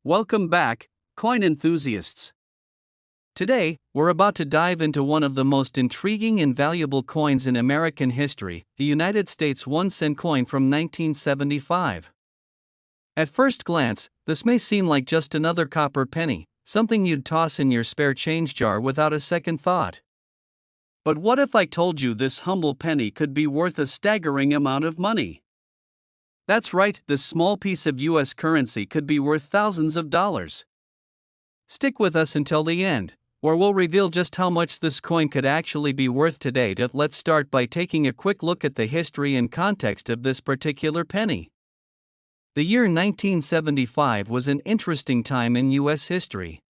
Welcome back, coin enthusiasts. Today, we're about to dive into one of the most intriguing and valuable coins in American history, the United States 1-cent coin from 1975. At first glance, this may seem like just another copper penny, something you'd toss in your spare change jar without a second thought. But what if I told you this humble penny could be worth a staggering amount of money? That's right, this small piece of US currency could be worth thousands of dollars. Stick with us until the end, where we'll reveal just how much this coin could actually be worth today. Let's start by taking a quick look at the history and context of this particular penny. The year 1975 was an interesting time in US history.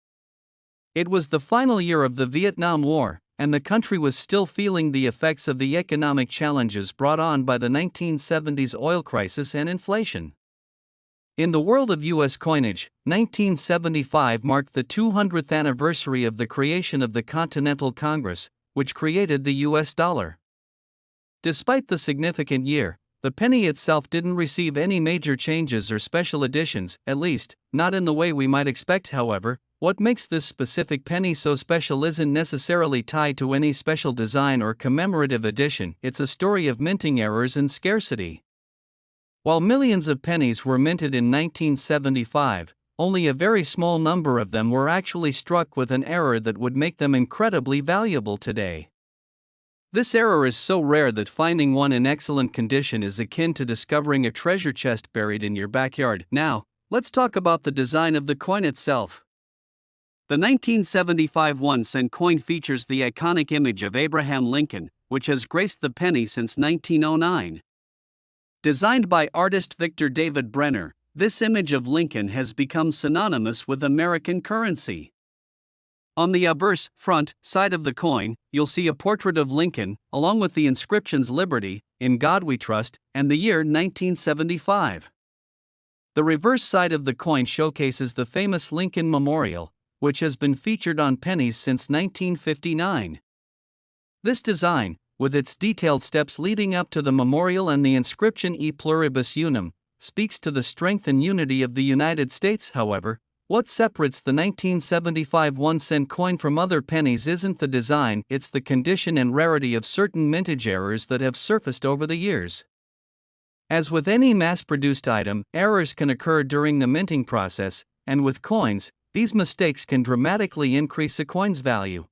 It was the final year of the Vietnam War, and the country was still feeling the effects of the economic challenges brought on by the 1970s oil crisis and inflation. In the world of U.S. coinage, 1975 marked the 200th anniversary of the creation of the Continental Congress, which created the U.S. dollar. Despite the significant year, the penny itself didn't receive any major changes or special additions, at least, not in the way we might expect. However, what makes this specific penny so special isn't necessarily tied to any special design or commemorative edition. It's a story of minting errors and scarcity. While millions of pennies were minted in 1975, only a very small number of them were actually struck with an error that would make them incredibly valuable today. This error is so rare that finding one in excellent condition is akin to discovering a treasure chest buried in your backyard. Now, let's talk about the design of the coin itself. The 1975 1-cent coin features the iconic image of Abraham Lincoln, which has graced the penny since 1909. Designed by artist Victor David Brenner, this image of Lincoln has become synonymous with American currency. On the obverse, front, side of the coin, you'll see a portrait of Lincoln, along with the inscriptions Liberty, In God We Trust, and the year 1975. The reverse side of the coin showcases the famous Lincoln Memorial, which has been featured on pennies since 1959. This design, with its detailed steps leading up to the memorial and the inscription E Pluribus Unum, speaks to the strength and unity of the United States. However, what separates the 1975 1-cent coin from other pennies isn't the design, it's the condition and rarity of certain mintage errors that have surfaced over the years. As with any mass-produced item, errors can occur during the minting process, and with coins, these mistakes can dramatically increase a coin's value.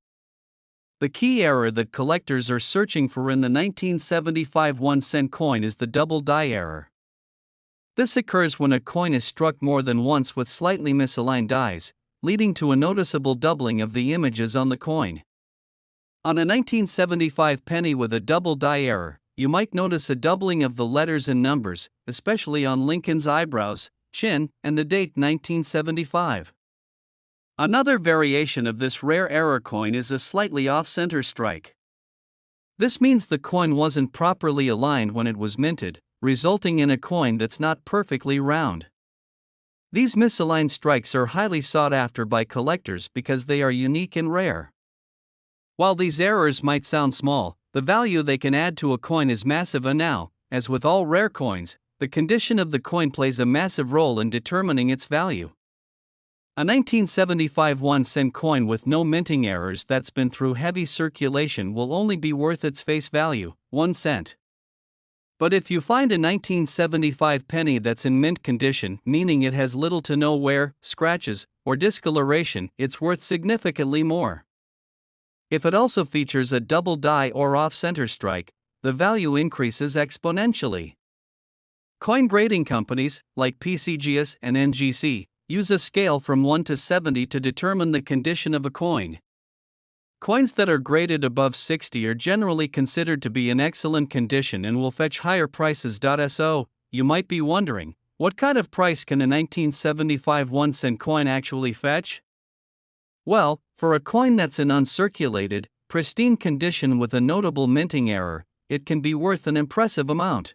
The key error that collectors are searching for in the 1975 1-cent coin is the double die error. This occurs when a coin is struck more than once with slightly misaligned dies, leading to a noticeable doubling of the images on the coin. On a 1975 penny with a double die error, you might notice a doubling of the letters and numbers, especially on Lincoln's eyebrows, chin, and the date 1975. Another variation of this rare error coin is a slightly off-center strike. This means the coin wasn't properly aligned when it was minted, resulting in a coin that's not perfectly round. These misaligned strikes are highly sought after by collectors because they are unique and rare. While these errors might sound small, the value they can add to a coin is massive. And now, as with all rare coins, the condition of the coin plays a massive role in determining its value. A 1975 1-cent coin with no minting errors that's been through heavy circulation will only be worth its face value, 1 cent. But if you find a 1975 penny that's in mint condition, meaning it has little to no wear, scratches, or discoloration, it's worth significantly more. If it also features a double die or off-center strike, the value increases exponentially. Coin grading companies, like PCGS and NGC, use a scale from 1 to 70 to determine the condition of a coin. Coins that are graded above 60 are generally considered to be in excellent condition and will fetch higher prices. So, you might be wondering, what kind of price can a 1975 1-cent coin actually fetch? Well, for a coin that's in uncirculated, pristine condition with a notable minting error, it can be worth an impressive amount.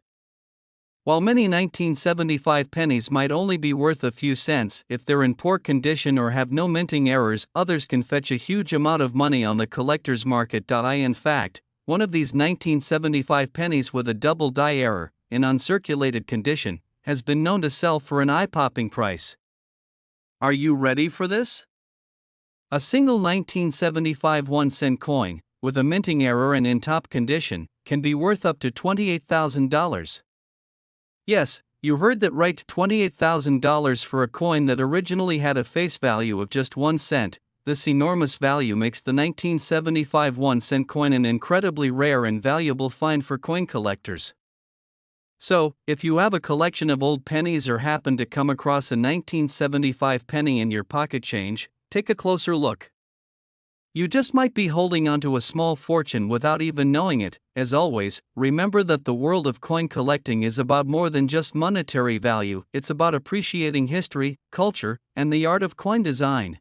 While many 1975 pennies might only be worth a few cents if they're in poor condition or have no minting errors, others can fetch a huge amount of money on the collector's market. In fact, one of these 1975 pennies with a double die error, in uncirculated condition, has been known to sell for an eye-popping price. Are you ready for this? A single 1975 1-cent coin, with a minting error and in top condition, can be worth up to $28,000. Yes, you heard that right, $28,000 for a coin that originally had a face value of just 1 cent. This enormous value makes the 1975 1-cent coin an incredibly rare and valuable find for coin collectors. So, if you have a collection of old pennies or happen to come across a 1975 penny in your pocket change, take a closer look. You just might be holding onto a small fortune without even knowing it. As always, remember that the world of coin collecting is about more than just monetary value, it's about appreciating history, culture, and the art of coin design.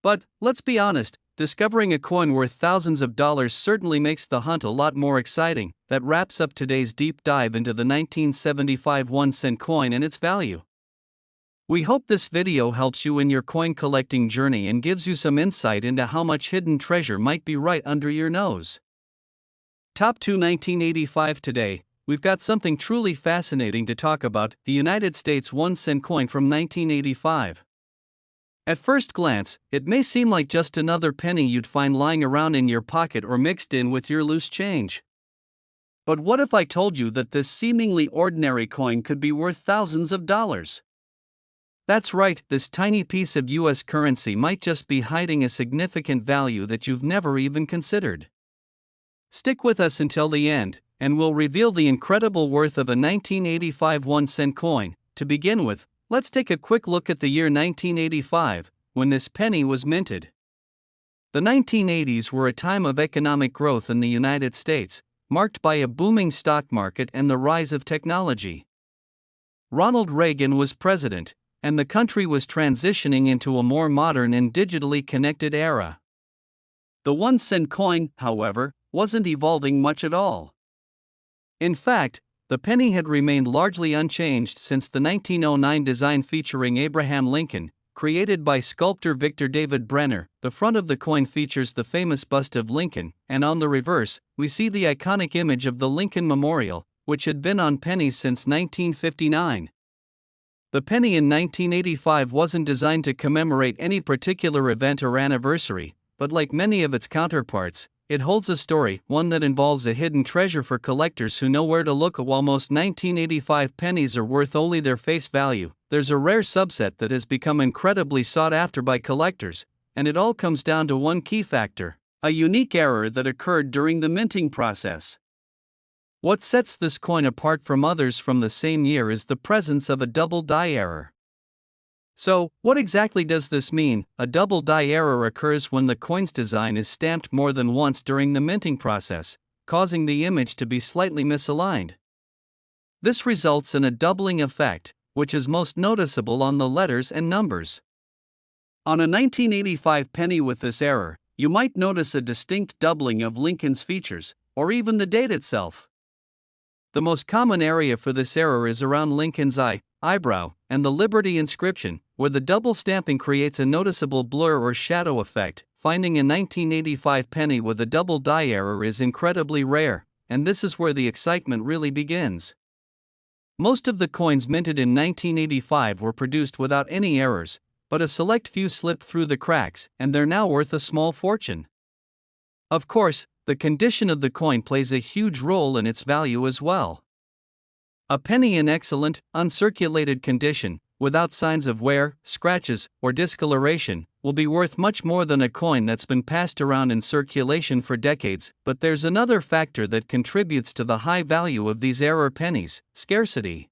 But, let's be honest, discovering a coin worth thousands of dollars certainly makes the hunt a lot more exciting. That wraps up today's deep dive into the 1975 1-cent coin and its value. We hope this video helps you in your coin collecting journey and gives you some insight into how much hidden treasure might be right under your nose. Top 2 1985 today, we've got something truly fascinating to talk about, the United States 1-cent coin from 1985. At first glance, it may seem like just another penny you'd find lying around in your pocket or mixed in with your loose change. But what if I told you that this seemingly ordinary coin could be worth thousands of dollars? That's right, this tiny piece of US currency might just be hiding a significant value that you've never even considered. Stick with us until the end, and we'll reveal the incredible worth of a 1985 1-cent coin. To begin with, let's take a quick look at the year 1985, when this penny was minted. The 1980s were a time of economic growth in the United States, marked by a booming stock market and the rise of technology. Ronald Reagan was president, and the country was transitioning into a more modern and digitally connected era. The 1-cent coin, however, wasn't evolving much at all. In fact, the penny had remained largely unchanged since the 1909 design featuring Abraham Lincoln, created by sculptor Victor David Brenner. The front of the coin features the famous bust of Lincoln, and on the reverse, we see the iconic image of the Lincoln Memorial, which had been on pennies since 1959. The penny in 1985 wasn't designed to commemorate any particular event or anniversary, but like many of its counterparts, it holds a story, one that involves a hidden treasure for collectors who know where to look. While most 1985 pennies are worth only their face value, there's a rare subset that has become incredibly sought after by collectors, and it all comes down to one key factor: a unique error that occurred during the minting process. What sets this coin apart from others from the same year is the presence of a double die error. So, what exactly does this mean? A double die error occurs when the coin's design is stamped more than once during the minting process, causing the image to be slightly misaligned. This results in a doubling effect, which is most noticeable on the letters and numbers. On a 1985 penny with this error, you might notice a distinct doubling of Lincoln's features, or even the date itself. The most common area for this error is around Lincoln's eyebrow, and the Liberty inscription, where the double stamping creates a noticeable blur or shadow effect. Finding a 1985 penny with a double die error is incredibly rare, and this is where the excitement really begins. Most of the coins minted in 1985 were produced without any errors, but a select few slipped through the cracks, and they're now worth a small fortune. Of course, the condition of the coin plays a huge role in its value as well. A penny in excellent, uncirculated condition, without signs of wear, scratches, or discoloration, will be worth much more than a coin that's been passed around in circulation for decades. But there's another factor that contributes to the high value of these error pennies: scarcity.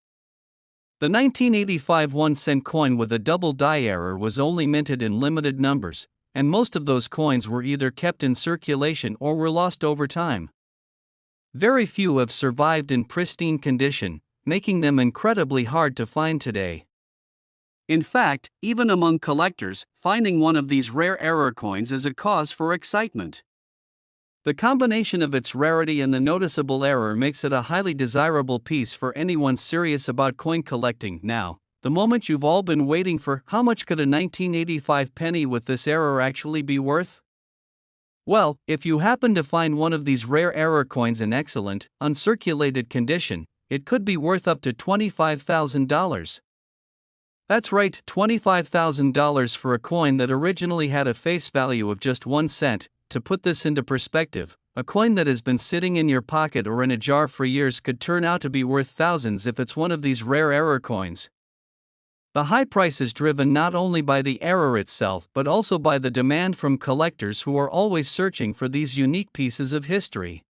The 1985 1-cent coin with a double die error was only minted in limited numbers, and most of those coins were either kept in circulation or were lost over time. Very few have survived in pristine condition, making them incredibly hard to find today. In fact, even among collectors, finding one of these rare error coins is a cause for excitement. The combination of its rarity and the noticeable error makes it a highly desirable piece for anyone serious about coin collecting. Now, the moment you've all been waiting for: how much could a 1985 penny with this error actually be worth? Well, if you happen to find one of these rare error coins in excellent, uncirculated condition, it could be worth up to $25,000. That's right, $25,000 for a coin that originally had a face value of just 1 cent. To put this into perspective, a coin that has been sitting in your pocket or in a jar for years could turn out to be worth thousands if it's one of these rare error coins. The high price is driven not only by the error itself but also by the demand from collectors who are always searching for these unique pieces of history.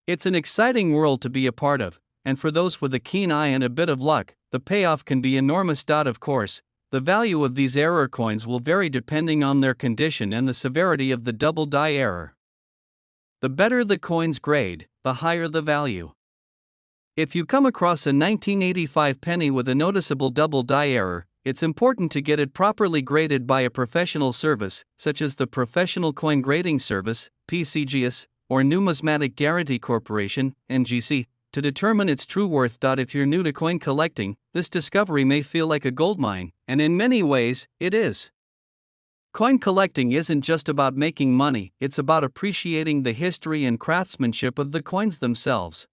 It's an exciting world to be a part of, and for those with a keen eye and a bit of luck, the payoff can be enormous. Of course, the value of these error coins will vary depending on their condition and the severity of the double die error. The better the coin's grade, the higher the value. If you come across a 1985 penny with a noticeable double die error, it's important to get it properly graded by a professional service, such as the Professional Coin Grading Service, PCGS, or Numismatic Guarantee Corporation, NGC, to determine its true worth. If you're new to coin collecting, this discovery may feel like a goldmine, and in many ways, it is. Coin collecting isn't just about making money, it's about appreciating the history and craftsmanship of the coins themselves.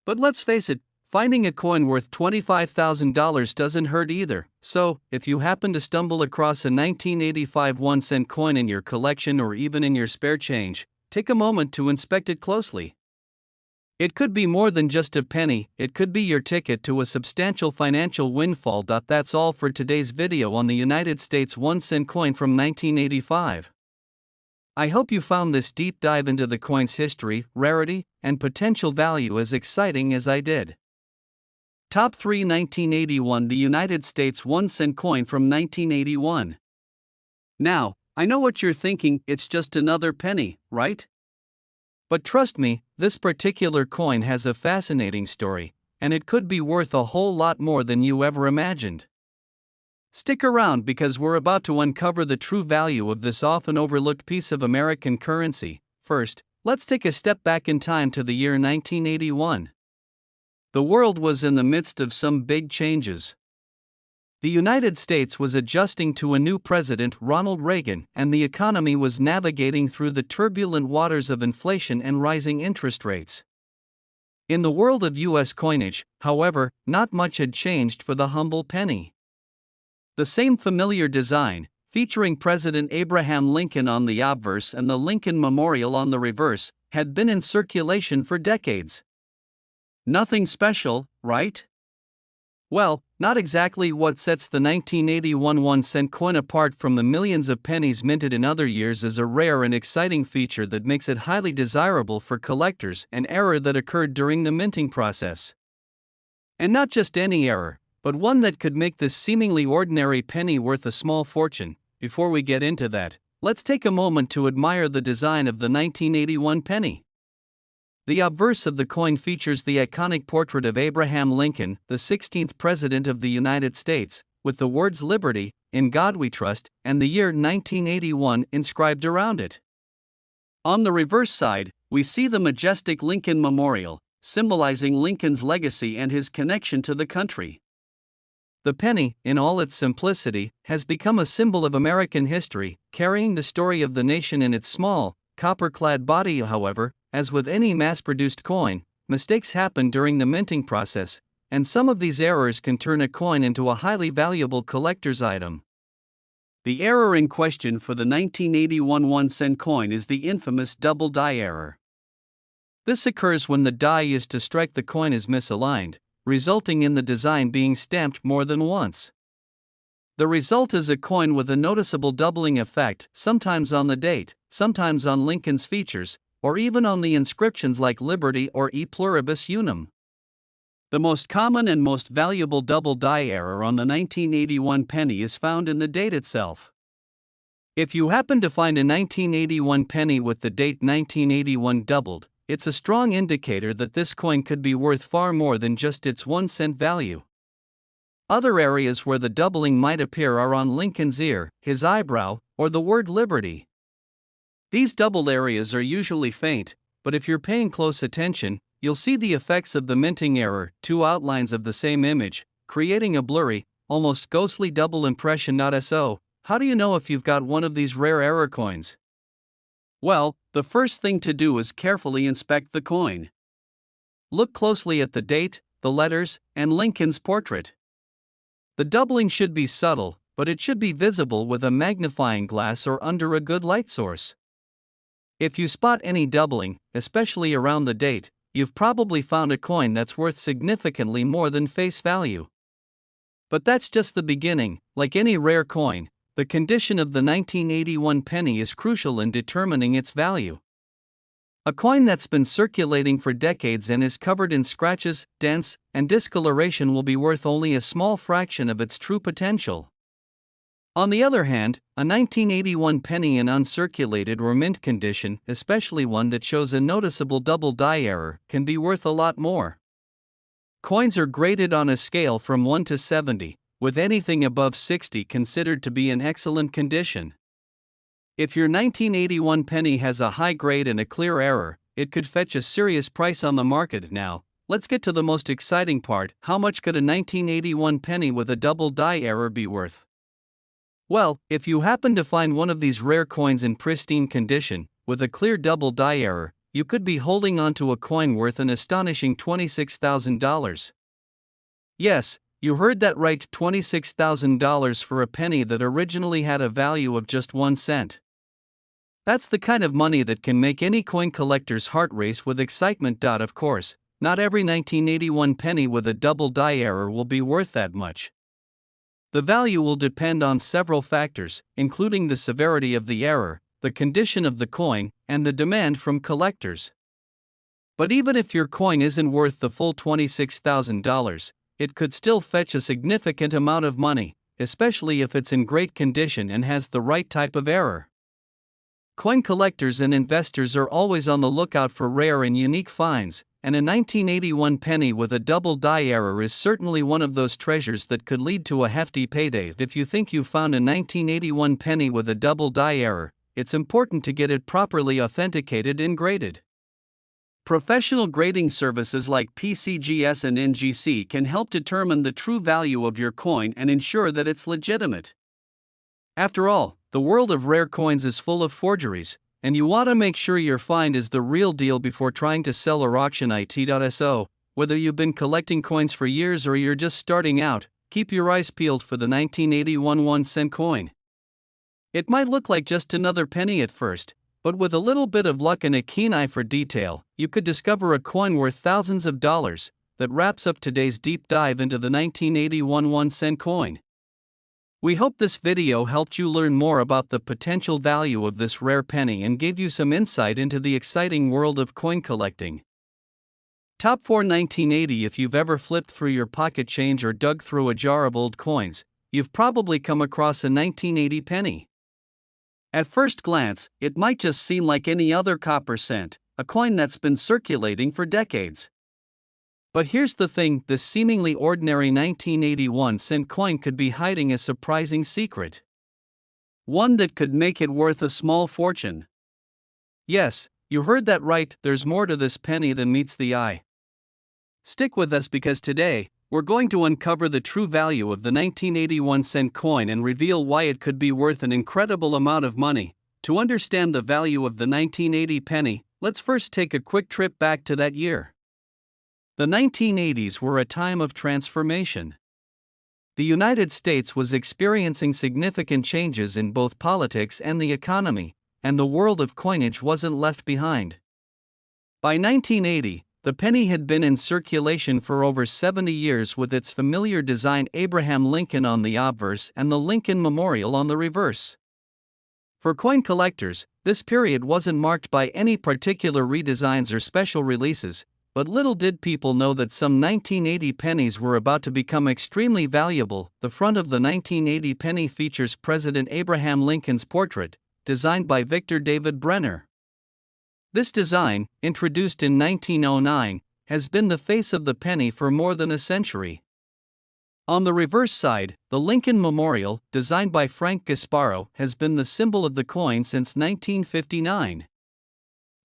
But let's face it, finding a coin worth $25,000 doesn't hurt either, so, if you happen to stumble across a 1985 1-cent coin in your collection or even in your spare change, take a moment to inspect it closely. It could be more than just a penny, it could be your ticket to a substantial financial windfall. That's all for today's video on the United States 1-cent coin from 1985. I hope you found this deep dive into the coin's history, rarity, and potential value as exciting as I did. Top 3 1981 The United States 1-cent coin from 1981. Now, I know what you're thinking, it's just another penny, right? But trust me, this particular coin has a fascinating story, and it could be worth a whole lot more than you ever imagined. Stick around because we're about to uncover the true value of this often overlooked piece of American currency. First, let's take a step back in time to the year 1981. The world was in the midst of some big changes. The United States was adjusting to a new president, Ronald Reagan, and the economy was navigating through the turbulent waters of inflation and rising interest rates. In the world of U.S. coinage, however, not much had changed for the humble penny. The same familiar design, featuring President Abraham Lincoln on the obverse and the Lincoln Memorial on the reverse, had been in circulation for decades. Nothing special, right? Well, not exactly. What sets the 1981 1-cent coin apart from the millions of pennies minted in other years is a rare and exciting feature that makes it highly desirable for collectors: an error that occurred during the minting process. And not just any error, but one that could make this seemingly ordinary penny worth a small fortune. Before we get into that, let's take a moment to admire the design of the 1981 penny. The obverse of the coin features the iconic portrait of Abraham Lincoln, the 16th President of the United States, with the words "Liberty, in God We Trust," and the year 1981 inscribed around it. On the reverse side, we see the majestic Lincoln Memorial, symbolizing Lincoln's legacy and his connection to the country. The penny, in all its simplicity, has become a symbol of American history, carrying the story of the nation in its small, copper-clad body. However, as with any mass-produced coin, mistakes happen during the minting process, and some of these errors can turn a coin into a highly valuable collector's item. The error in question for the 1981 1-cent coin is the infamous double die error. This occurs when the die used to strike the coin is misaligned, resulting in the design being stamped more than once. The result is a coin with a noticeable doubling effect, sometimes on the date, sometimes on Lincoln's features, or even on the inscriptions like Liberty or E Pluribus Unum. The most common and most valuable double die error on the 1981 penny is found in the date itself. If you happen to find a 1981 penny with the date 1981 doubled, it's a strong indicator that this coin could be worth far more than just its 1-cent value. Other areas where the doubling might appear are on Lincoln's ear, his eyebrow, or the word Liberty. These doubled areas are usually faint, but if you're paying close attention, you'll see the effects of the minting error, two outlines of the same image, creating a blurry, almost ghostly double impression. So, how do you know if you've got one of these rare error coins? Well, the first thing to do is carefully inspect the coin. Look closely at the date, the letters, and Lincoln's portrait. The doubling should be subtle, but it should be visible with a magnifying glass or under a good light source. If you spot any doubling, especially around the date, you've probably found a coin that's worth significantly more than face value. But that's just the beginning. Like any rare coin, the condition of the 1981 penny is crucial in determining its value. A coin that's been circulating for decades and is covered in scratches, dents, and discoloration will be worth only a small fraction of its true potential. On the other hand, a 1981 penny in uncirculated or mint condition, especially one that shows a noticeable double die error, can be worth a lot more. Coins are graded on a scale from 1 to 70, with anything above 60 considered to be in excellent condition. If your 1981 penny has a high grade and a clear error, it could fetch a serious price on the market. Now, let's get to the most exciting part. How much could a 1981 penny with a double die error be worth? Well, if you happen to find one of these rare coins in pristine condition, with a clear double die error, you could be holding onto a coin worth an astonishing $26,000. Yes, you heard that right, $26,000 for a penny that originally had a value of just 1 cent. That's the kind of money that can make any coin collector's heart race with excitement. Of course, not every 1981 penny with a double die error will be worth that much. The value will depend on several factors, including the severity of the error, the condition of the coin, and the demand from collectors. But even if your coin isn't worth the full $26,000, it could still fetch a significant amount of money, especially if it's in great condition and has the right type of error. Coin collectors and investors are always on the lookout for rare and unique finds, and a 1981 penny with a double die error is certainly one of those treasures that could lead to a hefty payday. If you think you found a 1981 penny with a double die error, it's important to get it properly authenticated and graded. Professional grading services like PCGS and NGC can help determine the true value of your coin and ensure that it's legitimate. After all, the world of rare coins is full of forgeries, and you want to make sure your find is the real deal before trying to sell or auction it. So, whether you've been collecting coins for years or you're just starting out, keep your eyes peeled for the 1981 1-cent coin. It might look like just another penny at first, but with a little bit of luck and a keen eye for detail, you could discover a coin worth thousands of dollars. That wraps up today's deep dive into the 1981 1-cent coin. We hope this video helped you learn more about the potential value of this rare penny and gave you some insight into the exciting world of coin collecting. Top 4 1980. If you've ever flipped through your pocket change or dug through a jar of old coins, you've probably come across a 1980 penny. At first glance, it might just seem like any other copper cent, a coin that's been circulating for decades. But here's the thing, this seemingly ordinary 1981 cent coin could be hiding a surprising secret. One that could make it worth a small fortune. Yes, you heard that right, there's more to this penny than meets the eye. Stick with us because today, we're going to uncover the true value of the 1981 cent coin and reveal why it could be worth an incredible amount of money. To understand the value of the 1980 penny, let's first take a quick trip back to that year. The 1980s were a time of transformation. The United States was experiencing significant changes in both politics and the economy, and the world of coinage wasn't left behind. By 1980, the penny had been in circulation for over 70 years with its familiar design, Abraham Lincoln on the obverse and the Lincoln Memorial on the reverse. For coin collectors, this period wasn't marked by any particular redesigns or special releases, but little did people know that some 1980 pennies were about to become extremely valuable. The front of the 1980 penny features President Abraham Lincoln's portrait, designed by Victor David Brenner. This design, introduced in 1909, has been the face of the penny for more than a century. On the reverse side, the Lincoln Memorial, designed by Frank Gasparo, has been the symbol of the coin since 1959.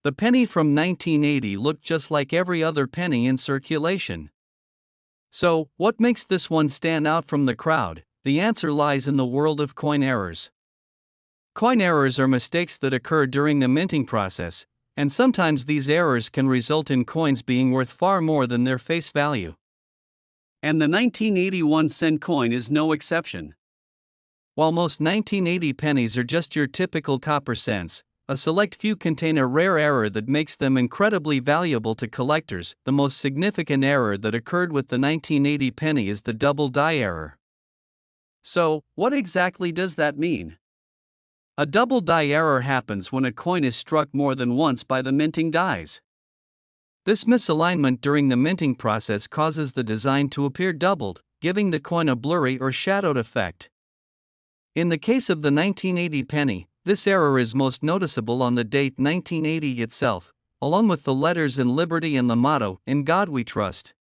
The penny from 1980 looked just like every other penny in circulation. So, what makes this one stand out from the crowd? The answer lies in the world of coin errors. Coin errors are mistakes that occur during the minting process, and sometimes these errors can result in coins being worth far more than their face value. And the 1981 cent coin is no exception. While most 1980 pennies are just your typical copper cents, a select few contain a rare error that makes them incredibly valuable to collectors. The most significant error that occurred with the 1980 penny is the double die error. So, what exactly does that mean? A double die error happens when a coin is struck more than once by the minting dies. This misalignment during the minting process causes the design to appear doubled, giving the coin a blurry or shadowed effect. In the case of the 1980 penny, this error is most noticeable on the date 1980 itself, along with the letters in Liberty and the motto, "In God We Trust."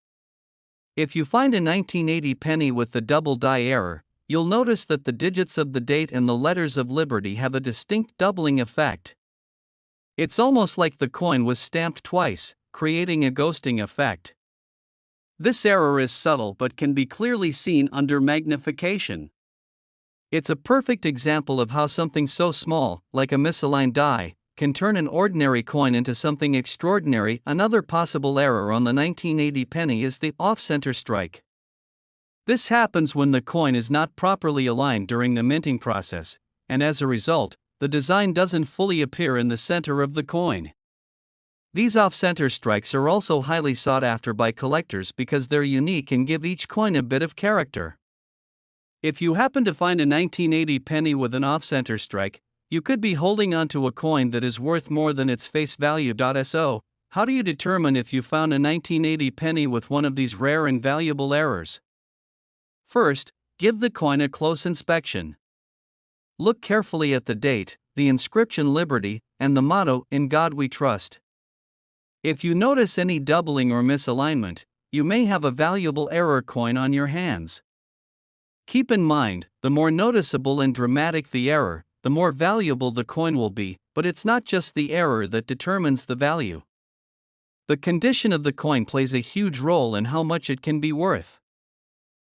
If you find a 1980 penny with the double die error, you'll notice that the digits of the date and the letters of Liberty have a distinct doubling effect. It's almost like the coin was stamped twice, creating a ghosting effect. This error is subtle but can be clearly seen under magnification. It's a perfect example of how something so small, like a misaligned die, can turn an ordinary coin into something extraordinary. Another possible error on the 1980 penny is the off-center strike. This happens when the coin is not properly aligned during the minting process, and as a result, the design doesn't fully appear in the center of the coin. These off-center strikes are also highly sought after by collectors because they're unique and give each coin a bit of character. If you happen to find a 1980 penny with an off-center strike, you could be holding onto a coin that is worth more than its face value. So, how do you determine if you found a 1980 penny with one of these rare and valuable errors? First, give the coin a close inspection. Look carefully at the date, the inscription Liberty, and the motto, "In God We Trust." If you notice any doubling or misalignment, you may have a valuable error coin on your hands. Keep in mind, the more noticeable and dramatic the error, the more valuable the coin will be, but it's not just the error that determines the value. The condition of the coin plays a huge role in how much it can be worth.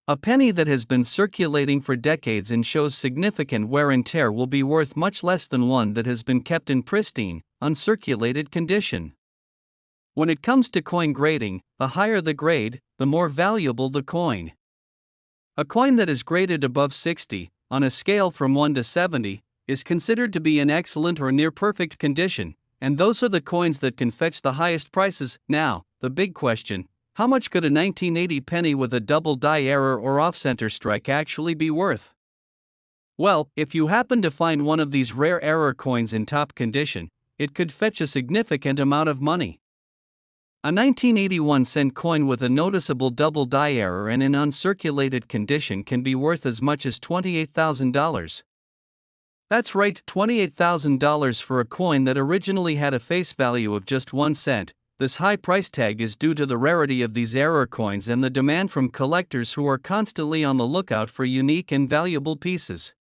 A penny that has been circulating for decades and shows significant wear and tear will be worth much less than one that has been kept in pristine, uncirculated condition. When it comes to coin grading, the higher the grade, the more valuable the coin. A coin that is graded above 60, on a scale from 1 to 70, is considered to be in excellent or near perfect condition, and those are the coins that can fetch the highest prices. Now, the big question: how much could a 1980 penny with a double die error or off-center strike actually be worth? Well, if you happen to find one of these rare error coins in top condition, it could fetch a significant amount of money. A 1981 cent coin with a noticeable double die error and in uncirculated condition can be worth as much as $28,000. That's right, $28,000 for a coin that originally had a face value of just 1 cent. This high price tag is due to the rarity of these error coins and the demand from collectors who are constantly on the lookout for unique and valuable pieces.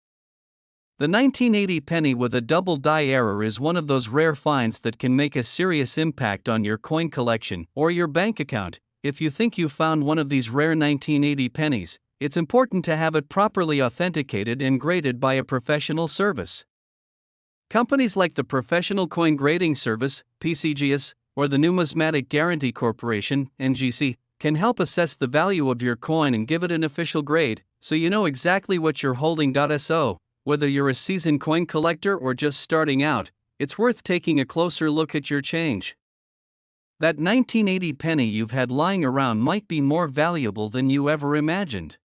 The 1980 penny with a double die error is one of those rare finds that can make a serious impact on your coin collection or your bank account. If you think you found one of these rare 1980 pennies, it's important to have it properly authenticated and graded by a professional service. Companies like the Professional Coin Grading Service, PCGS, or the Numismatic Guarantee Corporation, NGC, can help assess the value of your coin and give it an official grade, so you know exactly what you're holding. So, whether you're a seasoned coin collector or just starting out, it's worth taking a closer look at your change. That 1980 penny you've had lying around might be more valuable than you ever imagined.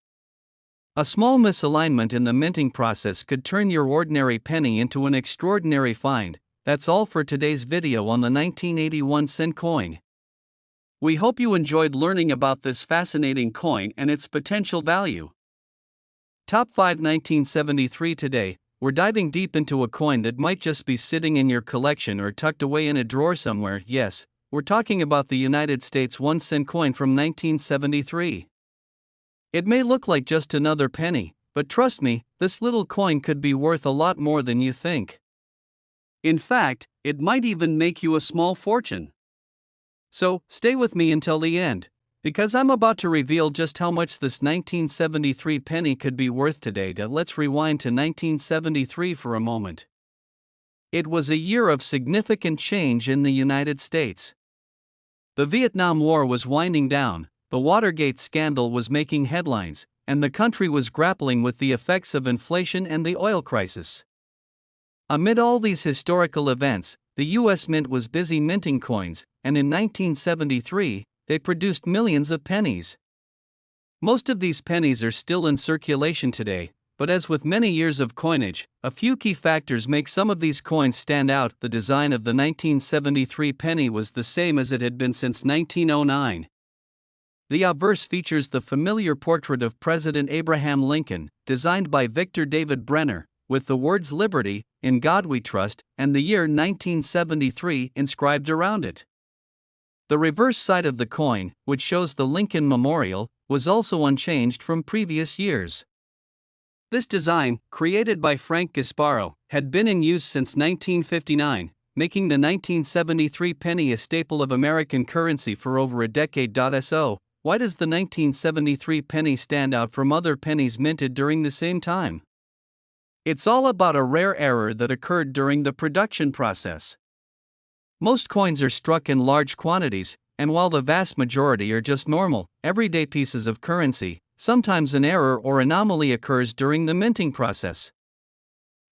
A small misalignment in the minting process could turn your ordinary penny into an extraordinary find. That's all for today's video on the 1981 cent coin. We hope you enjoyed learning about this fascinating coin and its potential value. Top 5 1973 today, we're diving deep into a coin that might just be sitting in your collection or tucked away in a drawer somewhere. Yes, we're talking about the United States 1 cent coin from 1973. It may look like just another penny, but trust me, this little coin could be worth a lot more than you think. In fact, it might even make you a small fortune. So, stay with me until the end, because I'm about to reveal just how much this 1973 penny could be worth today. Let's rewind to 1973 for a moment. It was a year of significant change in the United States. The Vietnam War was winding down, the Watergate scandal was making headlines, and the country was grappling with the effects of inflation and the oil crisis. Amid all these historical events, the U.S. Mint was busy minting coins, and in 1973, they produced millions of pennies. Most of these pennies are still in circulation today, but as with many years of coinage, a few key factors make some of these coins stand out. The design of the 1973 penny was the same as it had been since 1909. The obverse features the familiar portrait of President Abraham Lincoln, designed by Victor David Brenner, with the words "Liberty, in God We Trust," and the year 1973 inscribed around it. The reverse side of the coin, which shows the Lincoln Memorial, was also unchanged from previous years. This design, created by Frank Gasparo, had been in use since 1959, making the 1973 penny a staple of American currency for over a decade. So, why does the 1973 penny stand out from other pennies minted during the same time? It's all about a rare error that occurred during the production process. Most coins are struck in large quantities, and while the vast majority are just normal, everyday pieces of currency, sometimes an error or anomaly occurs during the minting process.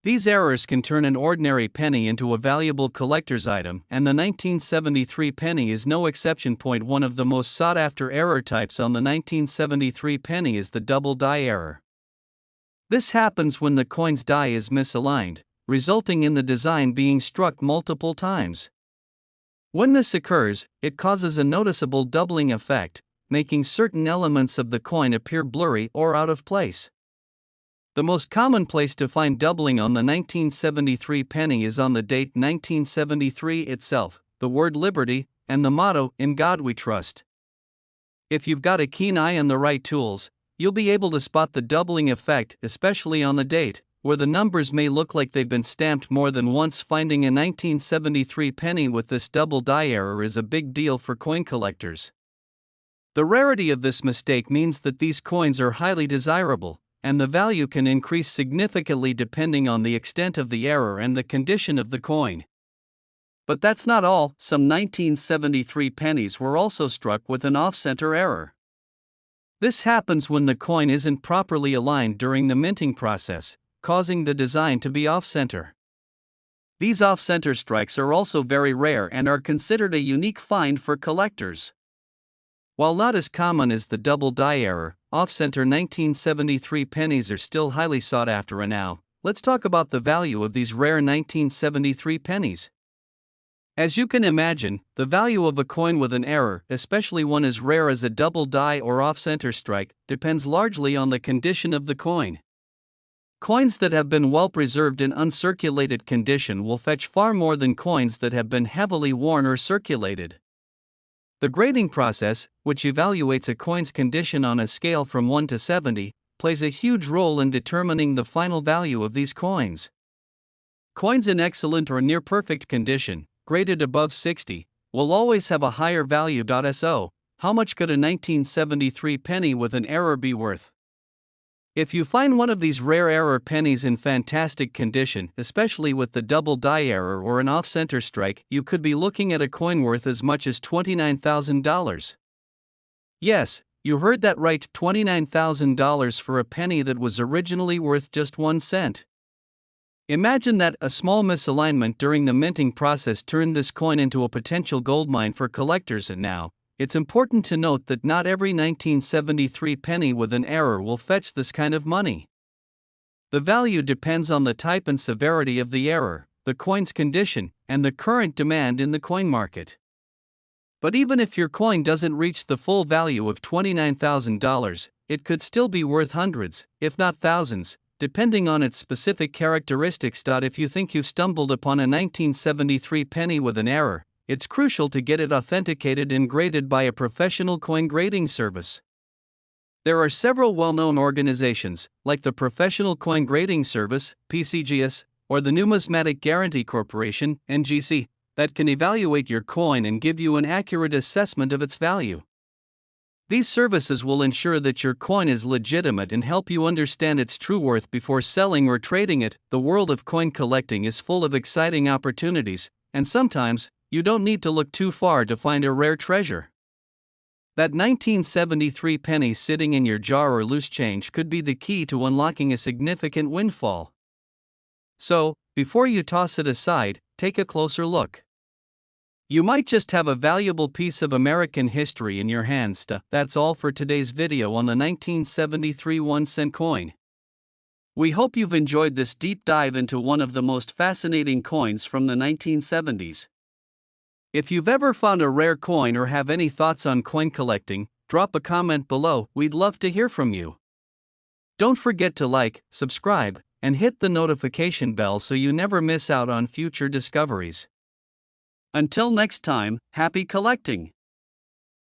These errors can turn an ordinary penny into a valuable collector's item, and the 1973 penny is no exception. One of the most sought-after error types on the 1973 penny is the double die error. This happens when the coin's die is misaligned, resulting in the design being struck multiple times. When this occurs, it causes a noticeable doubling effect, making certain elements of the coin appear blurry or out of place. The most common place to find doubling on the 1973 penny is on the date 1973 itself, the word "Liberty," and the motto, "In God We Trust." If you've got a keen eye and the right tools, you'll be able to spot the doubling effect, especially on the date, where the numbers may look like they've been stamped more than once. Finding a 1973 penny with this double die error is a big deal for coin collectors. The rarity of this mistake means that these coins are highly desirable, and the value can increase significantly depending on the extent of the error and the condition of the coin. But that's not all. Some 1973 pennies were also struck with an off-center error. This happens when the coin isn't properly aligned during the minting process, causing the design to be off-center. These off-center strikes are also very rare and are considered a unique find for collectors. While not as common as the double die error, off-center 1973 pennies are still highly sought after. And now, let's talk about the value of these rare 1973 pennies. As you can imagine, the value of a coin with an error, especially one as rare as a double die or off-center strike, depends largely on the condition of the coin. Coins that have been well preserved in uncirculated condition will fetch far more than coins that have been heavily worn or circulated. The grading process, which evaluates a coin's condition on a scale from 1 to 70, plays a huge role in determining the final value of these coins. Coins in excellent or near perfect condition, graded above 60, will always have a higher value. So, how much could a 1973 penny with an error be worth? If you find one of these rare error pennies in fantastic condition, especially with the double die error or an off-center strike, you could be looking at a coin worth as much as $29,000. Yes, you heard that right, $29,000 for a penny that was originally worth just 1 cent. Imagine that a small misalignment during the minting process turned this coin into a potential goldmine for collectors. And now, it's important to note that not every 1973 penny with an error will fetch this kind of money. The value depends on the type and severity of the error, the coin's condition, and the current demand in the coin market. But even if your coin doesn't reach the full value of $29,000, it could still be worth hundreds, if not thousands, depending on its specific characteristics. If you think you've stumbled upon a 1973 penny with an error, it's crucial to get it authenticated and graded by a professional coin grading service. There are several well-known organizations, like the Professional Coin Grading Service, PCGS, or the Numismatic Guarantee Corporation, NGC, that can evaluate your coin and give you an accurate assessment of its value. These services will ensure that your coin is legitimate and help you understand its true worth before selling or trading it. The world of coin collecting is full of exciting opportunities, and sometimes, you don't need to look too far to find a rare treasure. That 1973 penny sitting in your jar or loose change could be the key to unlocking a significant windfall. So, before you toss it aside, take a closer look. You might just have a valuable piece of American history in your hands. That's all for today's video on the 1973 1-cent coin. We hope you've enjoyed this deep dive into one of the most fascinating coins from the 1970s. If you've ever found a rare coin or have any thoughts on coin collecting, drop a comment below, we'd love to hear from you. Don't forget to like, subscribe, and hit the notification bell so you never miss out on future discoveries. Until next time, happy collecting!